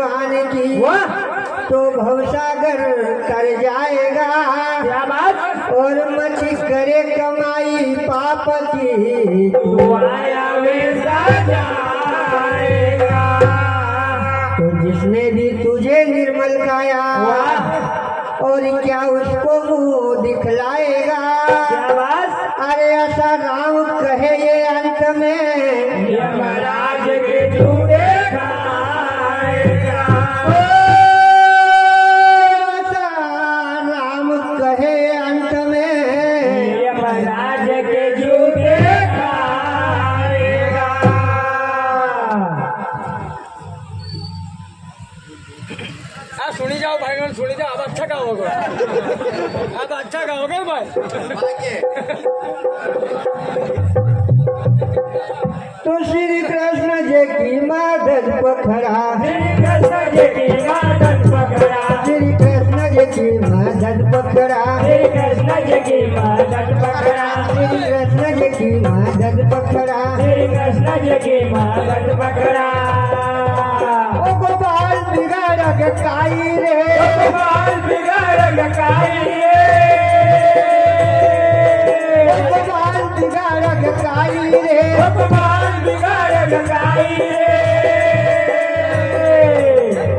भगवान की तो भवसागर तर जाएगा। क्या बात। और मची करे कमाई पाप की तो आया वैसा जाएगा। तो जिसने भी तुझे निर्मल काया और क्या उसको मुंह दिखलाएगा। क्या बात। अरे ऐसा राम कहे ये अंत में यमराज के झूठे खाएगा। ऐसा राम कहे अंत में यमराज के झूठे खाएगा। सुनी जाओ भाई, सुनी जाओ। अब अच्छा गाओगे, अब अच्छा गाओगे भाई। तो श्री कृष्ण जी की मदद पखड़ा, श्री कृष्ण जी की मदद पकड़ा, श्री कृष्ण जी की मदद पखड़ा, श्री कृष्ण जी की मदद पकड़ा, श्री कृष्ण जी की मदद पखड़ा। श्री कृष्ण जी की मदद पकड़ा। ओ गोपाल बिगाड़ के काई रे, गोपाल बिगाड़ गकाई रे, गोपाल बिगाड़ के काई रे। गोपाल बिगाड़ गकाई रे।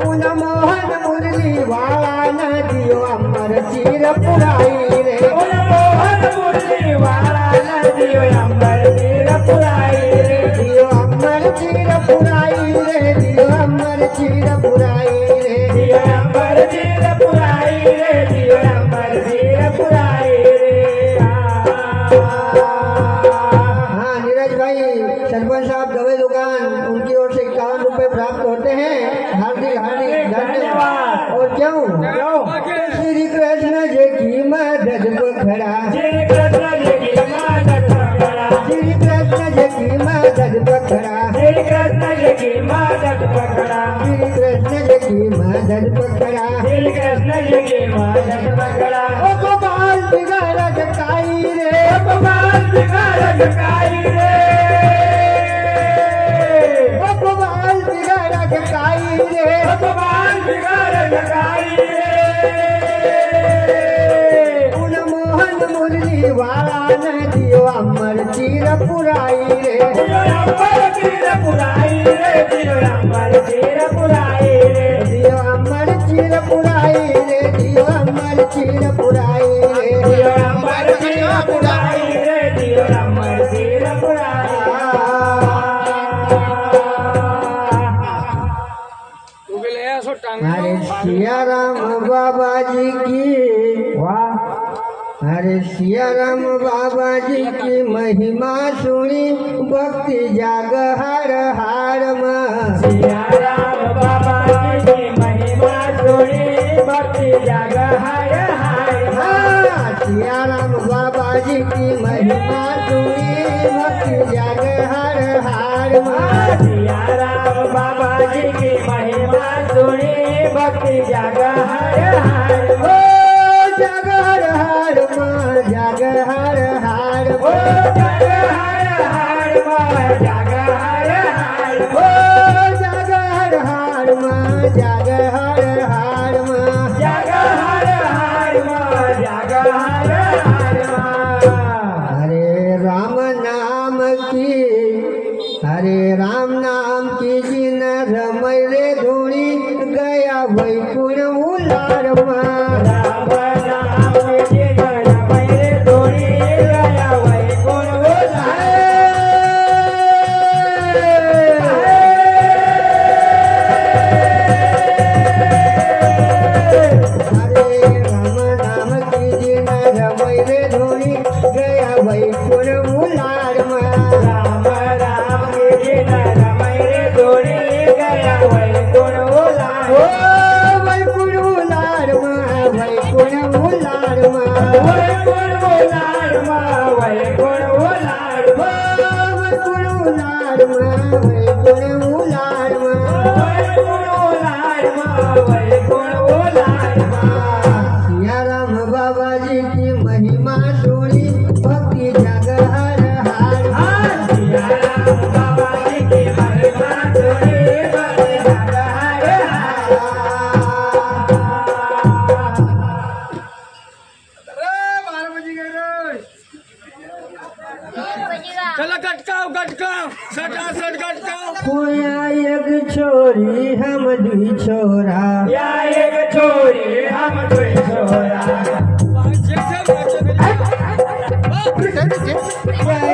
उन मोहन मुरली वाला न दियो अमर चीर पुराई रे। उन मोहन मुरली वाला न दियो अमर चीर पुराई रे। दियो अमर चीर पुराई रे, दियो अमर चीर पुराई रे। दियो अमर चीर पुराई रे, दियो अमर चीर पुराई रे। हाँ नीरज भाई, सरपंच साहब दवे दुकान, उनकी ओर से 51 रुपए प्राप्त होते हैं। हार्दिक हार्दिक धन्यवाद। और क्यों श्री कृष्ण जी की मदद पखड़ा, श्री कृष्ण जी की मदद पकड़ा, श्री कृष्ण जी की मदद पखड़ा, श्री कृष्ण जी की मदद पकड़ा, श्री कृष्ण जी की मदद पखड़ा। श्री कृष्ण जी की मदद पकड़ा। ओ गोपाल बिगाड़ के काई रे, गोपाल बिगाड़ गकाई रे, ओ गोपाल बिगाड़ के काई रे। गोपाल बिगाड़ गकाई रे। उन मोहन मुरली वाला न दियो अमर चीर पुराई रे। दियो अमर चीर पुराई रे, दियो अमर चीर पुराई रे। दियो अमर चीर पुराई रे, दियो अमर चीर पुराई रे। दियो अमर चीर पुराई रे, दियो अमर चीर पुराई। तू भी ले आ सो टांग। अरे सिया राम बाबा जी की, अरे सिया राम बाबा जी की महिमा सुनी भक्ति जाग हर हार में। सिया राम बाबा की महिमा सुनी भक्ति जाग हर हार। हाँ, सिया राम बाबा जी की महिमा सुनी भक्ति जाग हर हार में। सिया राम बाबा जी की महिमा सुनी भक्ति जाग हर हार। ओ जाग हर हार में, जाग हर हार ओ में। जाग हर हार में, जाग हर हार। ओ जाग हर हार में, जाग हर हार में। जाग हर हार में, जाग हर हार में। हरे राम नाम की, हरे राम नाम की जिन रमय रे धूणी गया वैकुंठ उलार में। राम नाम के जन मेरे धोनी गया वैकुंठ उलार। हरे राम नाम की जिन रमय रे धूणी गया वैकुंठ उलार में। राम राम के जन मेरे धोनी गया वैकुंठ उलार। ओ वैकुंठ उलार में, छोरा या एक छोरी हम दुई छोरा या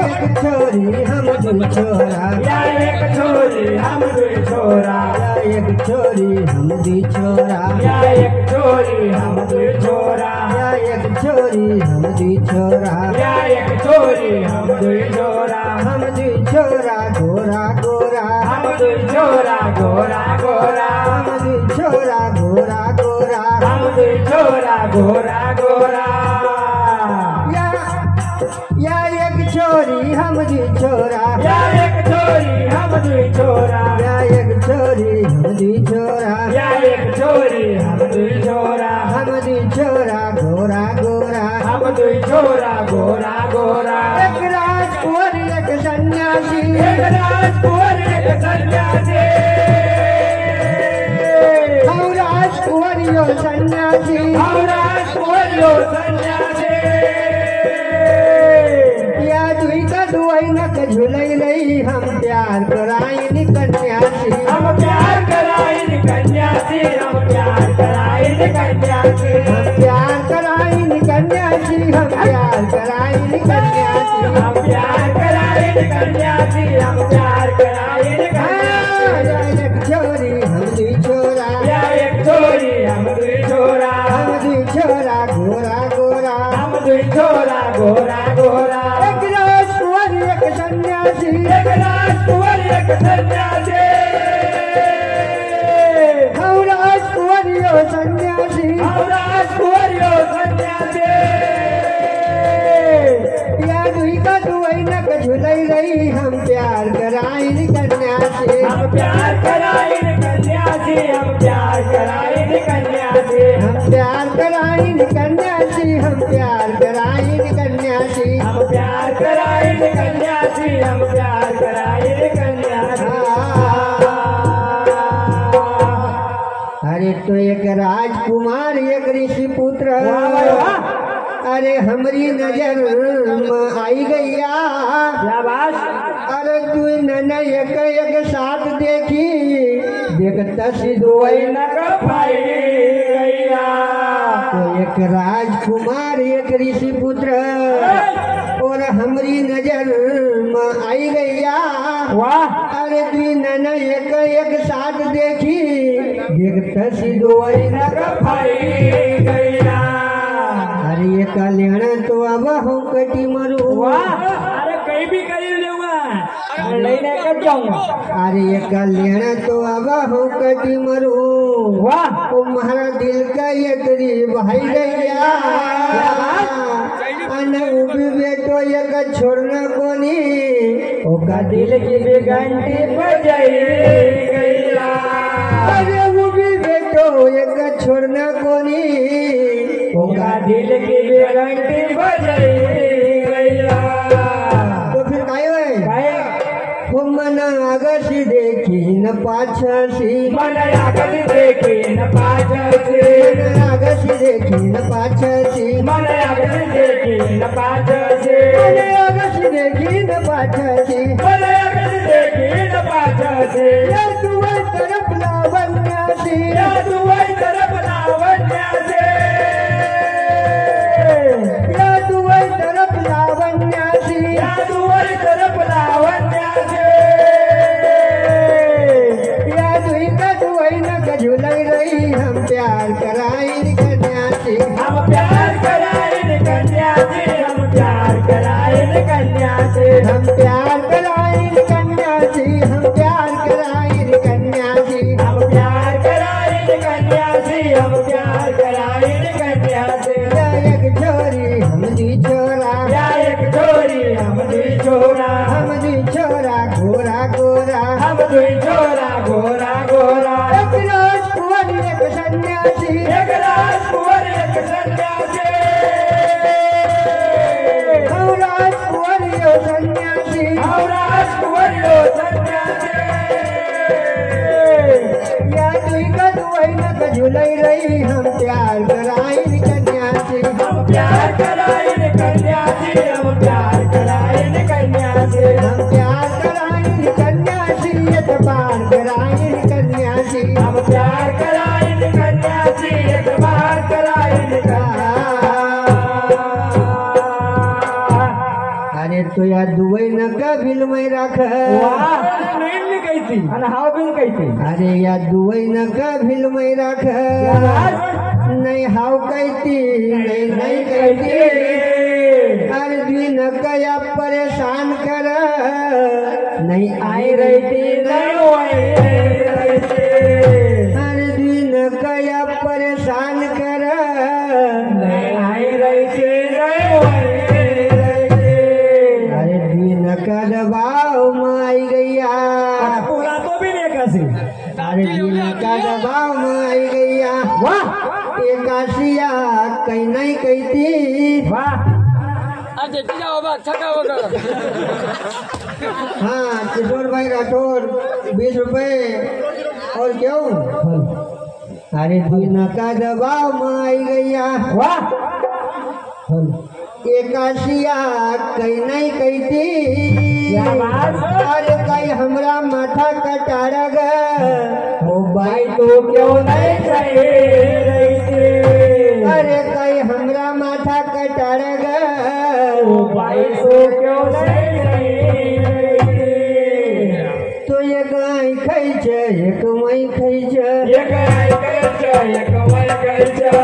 एक छोरी हम दुई छोरा या एक छोरी हम दुई छोरा या एक छोरी हम दुई छोरा या एक छोरी हम दुई छोरा या एक छोरी हम दुई छोरा या एक छोरी हम दुई छोरा हम दुई छोरा गोरा गोरा हम दुई छोरा गोरा गोरा हम दुई छोरा गोरा गोरा हम दुई छोरा गोरा गोरा या एक छोरी हम दुई छोरा या एक छोरी हम दुई छोरा या एक छोरी हम दुई छोरा या एक छोरी हम दुई छोरा हम दुई छोरा गोरा गोरा हम दुई छोरा गोरा गोरा एक राजकुंवर एक सन्यासी एक राजकुंवर एक सन्यासी हम राजकुंवर यो सन्यासी हम राजकुंवर यो सन्यासी या दुई का दुआई न झुलई रही हम प्यार कराई कन्यासी हम प्यार कराई कन्यासी हम प्यार कराई कन्यासी हम प्यार कराई कन्यासी हम प्यार कराई कन्यासी हम प्यार कराई कन्यासी हम प्यार कराई या एक छोरी हम दुई छोरा या एक छोरी हम दुई छोरा हम दुई छोरा गोरा गोरा हम दुई छोरा गोरा गोरा एक राजकुंवर एक सन्यासी एक राजकुंवर एक सन्यासी हम राजकुंवर यो सन्यासी हम राजकुंवर यो सन्यासी या दुई का दुआई न झुलई रही हम प्यार कराई कन्यासी हम प्यार कराई कन्यासी हम प्यार कराई कन्यासी हम प्यार कराई कन्यासी हम प्यार कराई कन्यासी हम प्यार कराई कन्यासी हम प्यार कराई कन्यासी अरे तो एक राजकुमार एक ऋषि पुत्र वाह भाई वाह अरे हमरी नजर में आई गैया शाबाश अरे तू नन एक एक साथ देखी देखता सिद्धोई न पाई गैया तो एक राजकुमार एक ऋषि पुत्र और हमरी नजर में आई गैया वाह अरे तू नन एक एक साथ देखी देखता सिद्धोई न पाई गैया अरे ये कल्याण तो अब हो कटी मरू वाह अरे कहीं भी करीब जाऊंगा लेने कर जाऊंगा अरे ये कल्याण तो अब हो कटी मरू वाह तुम्हारा दिल का ये करीब भाई गैया अन उभी बेटो एक छोड़ना कोनी ओका दिल की भी घंटी बजाई गैया अरे उभी बेटो एक छोड़ना कोनी ओका दिल की भी घंटी बजाई गैया तो फिर काय होय हो मन आगशी देखी न पाछसी मन आगशी देखी न पाछसी मन आगशी देखी न पाछसी मन आगशी देखी न पाछसी मन आगशी देखी न पाछसी मन आगशी देखी न पाछसी या दुआई तरफ लावण्यासी या दुआई तरफ लावण्यासी या दुआई तरफ लावण्यासी या दुआई तरफ लावण्यासी या दुई का दुआई न झुलई रही हम प्यार कराई कन्यासी हम प्यार कराई कन्यासी हम प्यार कराई कन्यासी हम प्यार कराई कन्यासी हम प्यार कराई कन्यासी हम प्यार कराई कन्यासी हम प्यार कराई कन्यासी या एक छोरी हम दी छोरा या एक छोरी हम दुई छोरा हम दी छोरा गोरा गोरा हम दुई छोरा गोरा गोरा एक राजकुंवर एक सन्यासी एक राजकुंवर एक सन्यासी हम राजकुंवर यो सन्यासी हम राजकुंवर यो सन्यासी या दुई का दुआई न झुलई रही हम प्यार कराई कन्यासी हम प्यार कराई कन्यासी हम प्यार कराई कन्यासी हम प्यार कराई कन्यासी एतबार कराई कन्यासी हम प्यार कराई तो या दुबई न का बिल में रख नहीं कहती आणि हाव बिन कहती अरे या दुबई न का बिल में रख नहीं हाव कहती नहीं कहती अरे दुई न का या परेशान कर नहीं आई रहती अरे दुई न का या परेशान कर नहीं आई रहती अरे दुई न का दबाव में आई गैया पूरा तो भी नहीं कैसे अरे दुई न का दबाव में आई गैया वाह एकाशिया कहीं नहीं कहती वाह आज देखी जाओ बा अच्छा का होगा हाँ किशोर भाई राठौर 20 रुपए और क्यों अरे दुई का दबाव में आई गैया वाह एकाशिया कहीं नहीं कहती क्या बात? अरे कहीं हमरा माथा कटारा ग ओ भाई तो क्यों नहीं सही अरे कहीं हमरा माथा कटारा ग ओ भाई तो क्यों नहीं तो एक आई खाई छे एक मई खाई छे एक आई कहचा एक वही कहचा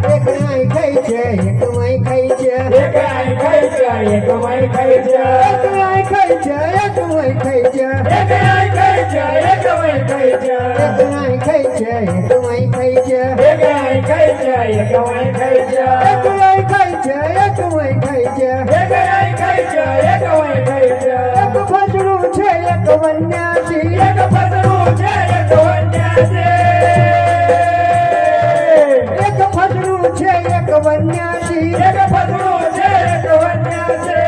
एक आई खाई छे एक मई खाई छे एक आई कहचा एक वही कहचा एक आई खाई छे एक मई खाई छे एक आई कहचा एक वही कहचा एक आई खाई छे एक मई खाई छे एक आई कहचा एक वही कहचा एक आई खाई छे एक मई खाई छे एक आई कहचा एक वही कहचा एक फसरू छे एक वन्यासी एक पसरू छे एक वन्यासी एक फसरू छे एक वन्यासी एक पसरू छे एक वन्यासी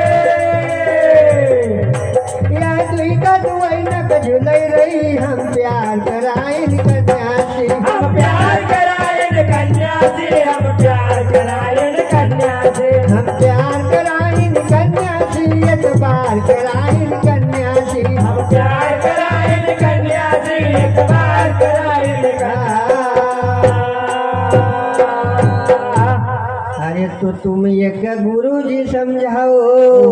या दुई का दुई न झुलई रही हम प्यार कराई कन्यासी हम प्यार करायन कन्या से हम प्यार करायन कन्या से हम प्यार कराई कन्यासी एक बार कराई कन्यासी हम प्यार करायन कन्या से एक बार करायन अरे तो तुम एक गुरुजी समझाओ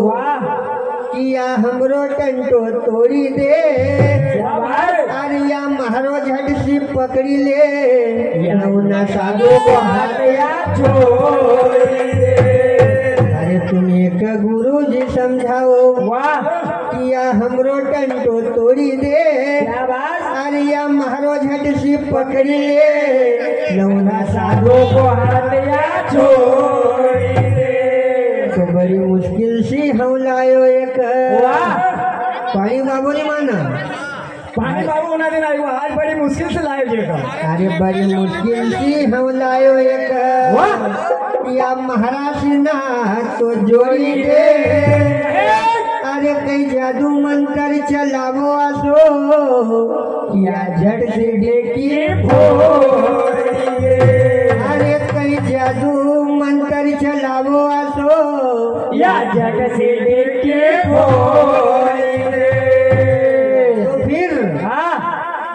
वाह किया हमरो टंटो तोड़ी दे वाह अरे या महारो झट सी पकड़ी ले नौना साधो को हाथ या छोड़ दे अरे तुम एक गुरुजी समझाओ वाह किया हमरो टंटो तोड़ी दे क्या बात अरे या महारो झट सी पकड़ी ले नौना साधो को हाथ या छोड़ दे तो बड़ी मुश्किल सी हम लायो एक वाह पानी बाबू ने माना पानी बाबू होना देना आज बड़ी मुश्किल से लाए जेगा अरे बड़ी मुश्किल सी हम लायो एक या महाराज ना तो जोड़ी दे अरे कई जादू मंत्र चलावो आसो या झट से देखिए अरे कई जादू मंत्र चलावो आसो या जग से देखे तो फिर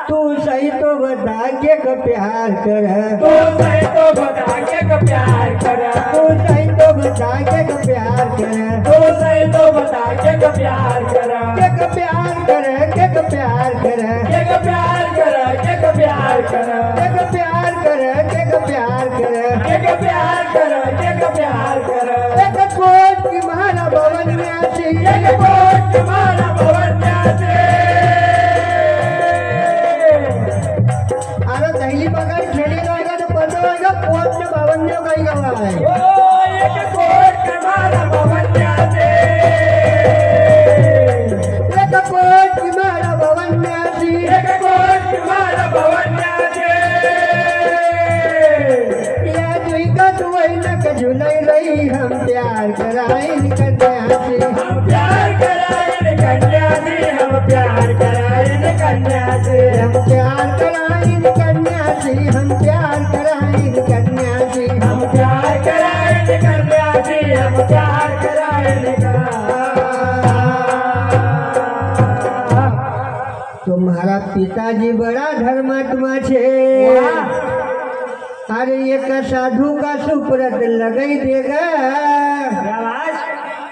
तू सही तो बता के का प्यार कर तो सही तो बता के का प्यार कर तू सही तो बता के का प्यार कर तो सही तो बता के का प्यार कर के का प्यार कर के का प्यार कर के का प्यार कर के का प्यार कर के का प्यार कर के का प्यार कर के का प्यार कर के का प्यार कर एक कोट की महारा भवन न्यासी एक कोट तुम्हारा भवन न्यासी अरे दहली पकड़ खेली रहेगा तो पता होगा कोट में भवन में कहीं गवा है ओ एक कोट तुम्हारा भवन न्यासी एक कोट की महारा भवन न्यासी एक कोट तुम्हारा भवन न्यासी या दुई का तू न झुलई रही हम प्यार कराई कन्यासी हम प्यार करायन कन्या से हम प्यार करायन कन्या से हम प्यार कराई कन्यासी हम प्यार कराई कन्यासी हम प्यार करायन कन्या से हम प्यार करायन तुम्हारा पिताजी बड़ा धर्मात्मा छे अरे एक साधु का सुप्रत लगई देगा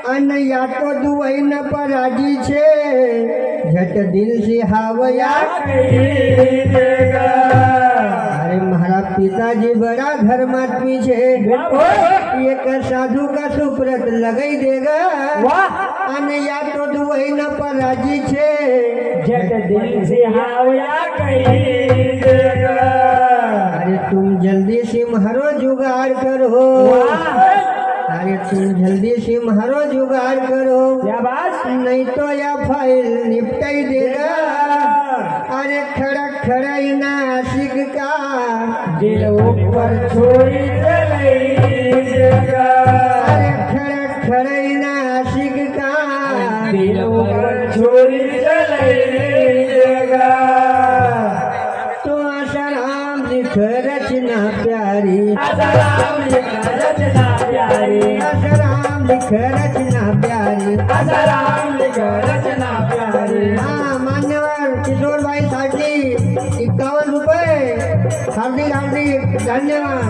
अन या तो दुवई न पराजी छे झट दिल से हावया अरे मारा पिताजी बड़ा धर्मात्मी छे एक साधु का सुप्रत लगाई देगा अन या तो दुवई न पराजी छे झट दिल से हावया कही देगा। अरे तुम जल्दी से मारो जुगाड़ करो अरे तुम जल्दी से मारो जुगाड़ करो क्या बात नहीं तो या फाइल निपटाई देगा अरे खड़ा खड़ा ही नासिक का दिल ऊपर छोड़ी चली देगा। अरे खड़ा खड़ा ही नासिक का दिल ऊपर छोड़ी चली देगा। तो आसाराम लिख रचना प्यारी आसाराम लिख रचना प्यारी आसाराम लिख रचना प्यारी आसाराम लिख रचना प्यारी। हाँ मान्यवर किशोर भाई साथी 51 रुपए हार्दिक हार्दिक धन्यवाद।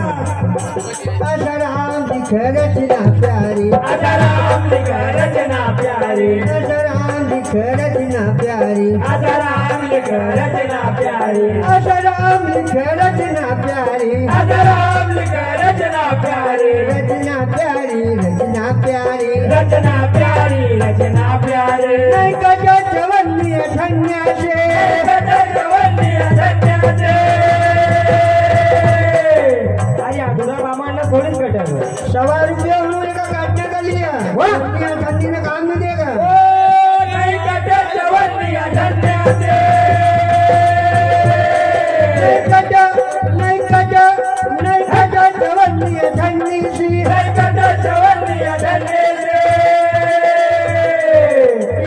आसाराम लिख रचना प्यारी आसाराम लिख रचना प्यारी आसाराम लिख रचना प्यारी आसाराम लिख रचना प्यारी आसाराम लिख रचना प्यारी आसाराम लिख रचना प्यारी रचना प्यारी रचना प्यारी रचना प्यारी रचना प्यारी। नहीं कजो चवन्नी धन्य से थोड़ी कटर 100 रुपये उन्होंने का काटने का लिया ठंडी ने काम नहीं देगा नहीं कटे चवन्निया धन्य से नहीं कजो चवन्नी धन्य सी नहीं कटे चवन्निया धन्य से।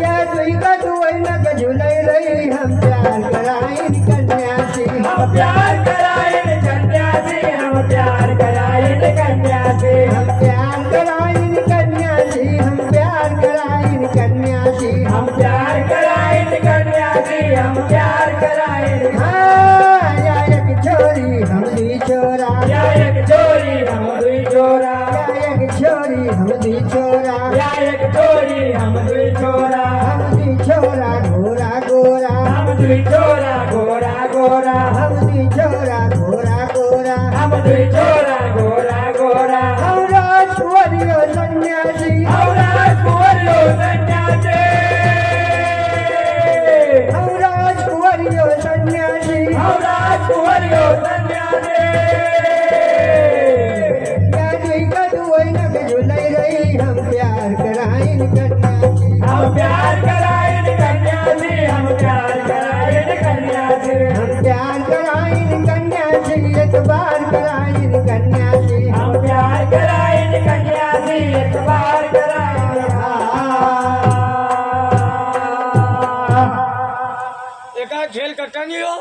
या तुई का तू न झुलाई रही हम प्यार कराई कन्या से हम प्यार कराए कन्या से हम प्यार कराए कन्या से हम प्यार कराई कन्या से हम प्यार कराई कन्या से हम प्यार कराए कन्या से हम प्यार कराए। हाँ या एक छोरी हम दुई छोरा या एक चोरी हम दुई चोरा या एक छोरी हम दुई छोरा या एक चोरी हम दुई चोरा हम दुई छोरा गोरा गोरा हम दुई चोरा गोरा गोरा हम दुई छोरा गोरा गोरा हम दुई चोरा गोरा गोरा। हम राजकुमारियो सन्यासी हम राजकुमारियो सन्यासी हम राजकुमारियो सन्यासी हम राजकुमारियो सन्यासी। या दुई का दुई न झुलाई रही हम प्यार कराई कन्या से हम प्यार कराए कन्या से हम प्यार कराए कन्या से हम प्यार कराई कन्या से एक बार कराई कन्या से हम प्यार कराए कन्या से एक बार कराए। एका खेल कट्टा नहीं हो